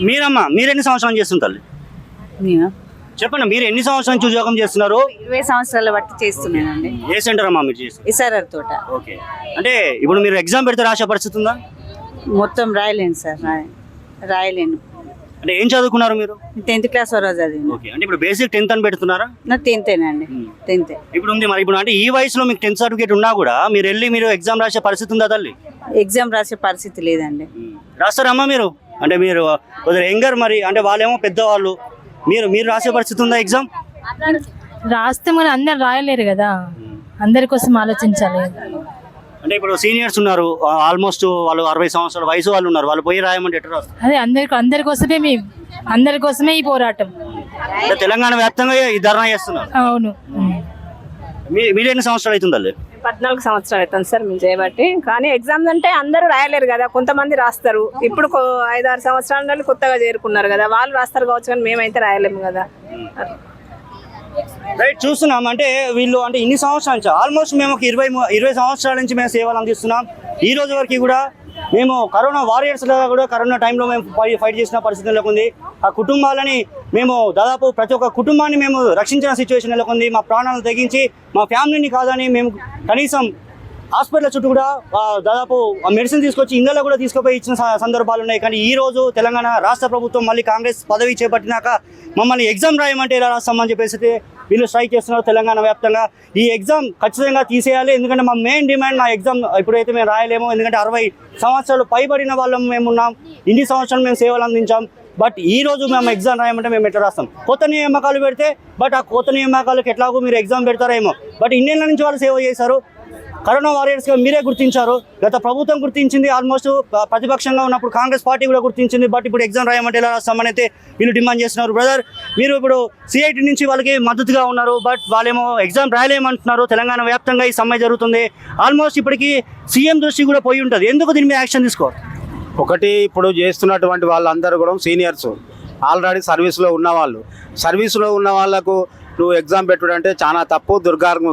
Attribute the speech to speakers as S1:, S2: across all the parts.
S1: మీరమ్మా మీరు ఎన్ని సంవత్సరాలు చేస్తుంటారు
S2: నేను
S1: చెప్పండి, మీరు ఎన్ని సంవత్సరాల నుంచి ఉద్యోగం చేస్తున్నారు?
S2: 20 సంవత్సరాల బట్టి చేస్తున్నానండి.
S1: ఏ సెంటర్ అమ్మా మీరు చేసి?
S2: ఇసారర్ తోట.
S1: ఓకే, అంటే ఇప్పుడు మీరు ఎగ్జామ్ పెడితే రాసే పరిస్థితి ఉందా?
S2: మొత్తం రాయలేను సార్, రాయలేను.
S1: అంటే ఏం చదువుకున్నారు మీరు?
S2: 10th క్లాస్ వరకు చదివాను.
S1: ఓకే, అంటే ఇప్పుడు బేసిక్ 10th అని పెడుతున్నారా?
S2: నా 10th అండి, 10th.
S1: ఇప్పుడు ఉంది మరి, ఇప్పుడు అంటే ఈ వయసులో మీకు 10th సర్టిఫికేట్ ఉన్నా కూడా మీరు వెళ్ళి మీరు ఎగ్జామ్ రాసే పరిస్థితి ఉందా తల్లి?
S2: ఎగ్జామ్ రాసే పరిస్థితి లేదండి.
S1: రాస్తారమ్మా మీరు? అంటే మీరు కొద్దిగా యంగర్ మరి, అంటే వాళ్ళేమో పెద్దవాళ్ళు, మీరు రాసే పరిస్థితి ఉందా ఎగ్జామ్?
S3: రాస్తే మనం అందరు రాయలేరు కదా, అందరి కోసం ఆలోచించాలి.
S1: అంటే ఇప్పుడు సీనియర్స్ ఉన్నారు, ఆల్మోస్ట్ వాళ్ళు 60 సంవత్సరాల వయసు వాళ్ళు ఉన్నారు, వాళ్ళు పోయి రాయమంటే ఎట్లా రాస్తారు?
S3: అదే అందరి కోసమే ఈ పోరాటం.
S1: అంటే తెలంగాణ వ్యాప్తంగా ఈ ధర్నా చేస్తున్నారు.
S3: అవును.
S1: మీరు ఎన్ని సంవత్సరాలు అవుతుంది?
S4: 14 సంవత్సరాలు అవుతుంది సార్ మేము చేయబట్టి. కానీ ఎగ్జామ్స్ అంటే అందరూ రాయలేరు కదా, కొంతమంది రాస్తారు. ఇప్పుడు 5-6 సంవత్సరాల నుండి కొత్తగా చేరుకున్నారు కదా, వాళ్ళు రాస్తారు కావచ్చు, కానీ మేమైతే రాయలేము కదా.
S1: రైట్, చూస్తున్నాం. అంటే వీళ్ళు అంటే ఇన్ని సంవత్సరాల నుంచి ఆల్మోస్ట్ మేము ఒక 20 సంవత్సరాల నుంచి మేము సేవలు అందిస్తున్నాం. ఈ రోజు వరకు కూడా మేము కరోనా వారియర్స్ లాగా కూడా కరోనా టైంలో మేము ఫైట్ చేసిన పరిస్థితి నెలకొంది. ఆ కుటుంబాలని మేము దాదాపు ప్రతి ఒక్క కుటుంబాన్ని మేము రక్షించిన సిచ్యువేషన్ నెలకొంది. మా ప్రాణాలను తెగించి మా ఫ్యామిలీని కాదని మేము కనీసం హాస్పిటల్ చుట్టూ కూడా దాదాపు మెడిసిన్ తీసుకొచ్చి ఇందులో కూడా తీసుకుపోయి ఇచ్చిన సందర్భాలు ఉన్నాయి. కానీ ఈ రోజు తెలంగాణ రాష్ట్ర ప్రభుత్వం మళ్ళీ కాంగ్రెస్ పదవి చేపట్టినాక మమ్మల్ని ఎగ్జామ్ రాయమంటే ఎలా రాస్తామని చెప్పేసి వీళ్ళు స్ట్రైక్ చేస్తున్నారు తెలంగాణ వ్యాప్తంగా. ఈ ఎగ్జామ్ ఖచ్చితంగా తీసేయాలి, ఎందుకంటే మా మెయిన్ డిమాండ్ నా ఎగ్జామ్ ఇప్పుడైతే మేము రాయలేము, ఎందుకంటే 60 సంవత్సరాలు పైబడిన వాళ్ళం మేము ఉన్నాం, ఇన్ని సంవత్సరాలు మేము సేవలు అందించాం. బట్ ఈ రోజు మేము ఎగ్జామ్ రాయమంటే మేము ఎట్లా రాస్తాం? కొత్త నియామకాలు పెడితే, బట్ ఆ కొత్త నియామకాలకు ఎట్లాగో మీరు ఎగ్జామ్ పెడతారేమో, బట్ ఇన్నేళ్ళ నుంచి వాళ్ళు సేవ చేశారు. కరోనా వారియర్స్గా మీరే గుర్తించారు, గత ప్రభుత్వం గుర్తించింది, ఆల్మోస్ట్ ప్రతిపక్షంగా ఉన్నప్పుడు కాంగ్రెస్ పార్టీ కూడా గుర్తించింది. బట్ ఇప్పుడు ఎగ్జామ్ రాయమంటే ఎలా రాస్తామని అయితే వీళ్ళు డిమాండ్ చేస్తున్నారు. బ్రదర్, మీరు ఇప్పుడు సిఐటి నుంచి వాళ్ళకి మద్దతుగా ఉన్నారు, బట్ వాళ్ళేమో ఎగ్జామ్ రాయలేమంటున్నారు. తెలంగాణ వ్యాప్తంగా ఈ సమ్మె జరుగుతుంది. ఆల్మోస్ట్ ఇప్పటికీ సీఎం దృష్టి కూడా పోయి ఉంటుంది. ఎందుకు దీని మీద యాక్షన్ తీసుకోవాలి?
S5: ఒకటి, ఇప్పుడు చేస్తున్నటువంటి వాళ్ళందరూ కూడా సీనియర్స్, ఆల్రెడీ సర్వీస్లో ఉన్నవాళ్ళు. సర్వీస్లో ఉన్న వాళ్ళకు నువ్వు ఎగ్జామ్ పెట్టుడు అంటే చాలా తప్పు,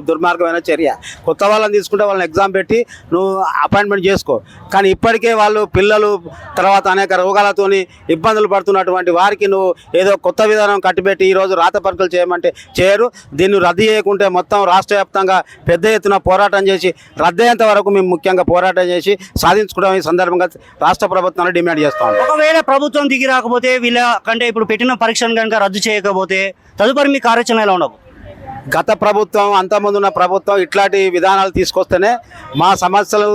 S5: దుర్మార్గమైన చర్య. కొత్త వాళ్ళని తీసుకుంటే వాళ్ళని ఎగ్జామ్ పెట్టి నువ్వు అపాయింట్మెంట్ చేసుకో. కానీ ఇప్పటికే వాళ్ళు పిల్లలు తర్వాత అనేక రోగాలతోని ఇబ్బందులు పడుతున్నటువంటి వారికి నువ్వు ఏదో కొత్త విధానం కట్టిపెట్టి ఈరోజు రాత పరీక్షలు చేయమంటే చేయరు. దీన్ని రద్దు చేయకుంటే మొత్తం రాష్ట్ర వ్యాప్తంగా పెద్ద ఎత్తున పోరాటం చేసి రద్దయ్యేంత వరకు మేము ముఖ్యంగా పోరాటం చేసి సాధించుకోవడం ఈ సందర్భంగా రాష్ట్ర ప్రభుత్వాన్ని డిమాండ్ చేస్తాం.
S1: ఒకవేళ ప్రభుత్వం దిగి రాకపోతే, వీళ్ళ కంటే ఇప్పుడు పెట్టిన పరీక్షను కనుక రద్దు చేయకపోతే తదుపరి మీ కార్యాచరణ ఎలా ఉండవు?
S5: గత ప్రభుత్వం, అంతకుముందు ఉన్న ప్రభుత్వం ఇట్లాంటి విధానాలు తీసుకొస్తేనే మా సమస్యలు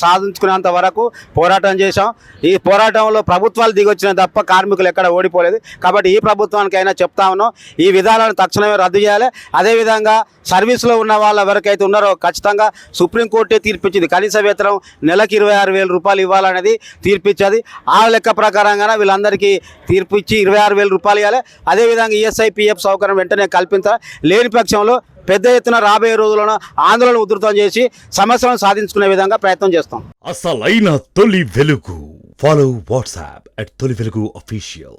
S5: సాధించుకునేంత వరకు పోరాటం చేశాం. ఈ పోరాటంలో ప్రభుత్వాలు దిగొచ్చిన తప్ప కార్మికులు ఎక్కడ ఓడిపోలేదు. కాబట్టి ఈ ప్రభుత్వానికైనా చెప్తా ఉన్నాం, ఈ విధానాలను తక్షణమే రద్దు చేయాలి. అదేవిధంగా సర్వీస్లో ఉన్న వాళ్ళు ఎవరికైతే ఉన్నారో ఖచ్చితంగా సుప్రీంకోర్టే తీర్పిచ్చింది, కనీస వేతనం నెలకు 26,000 రూపాయలు ఇవ్వాలనేది తీర్పిచ్చేది. ఆ లెక్క ప్రకారంగానే వీళ్ళందరికీ తీర్పిచ్చి 26,000 రూపాయలు ఇవ్వాలి. అదేవిధంగా ఈఎస్ఐ పిఎఫ్ సౌకర్యం వెంటనే కల్పించాలి. లేని పక్షంలో పెద్ద ఎత్తున రాబోయే రోజుల్లో ఆందోళన ఉధృతం చేసి సమస్యలను సాధించుకునే విధంగా ప్రయత్నం చేస్తాం.
S6: అసలైన తొలి వెలుగు. ఫాలో వాట్సాప్ @తొలి వెలుగు official.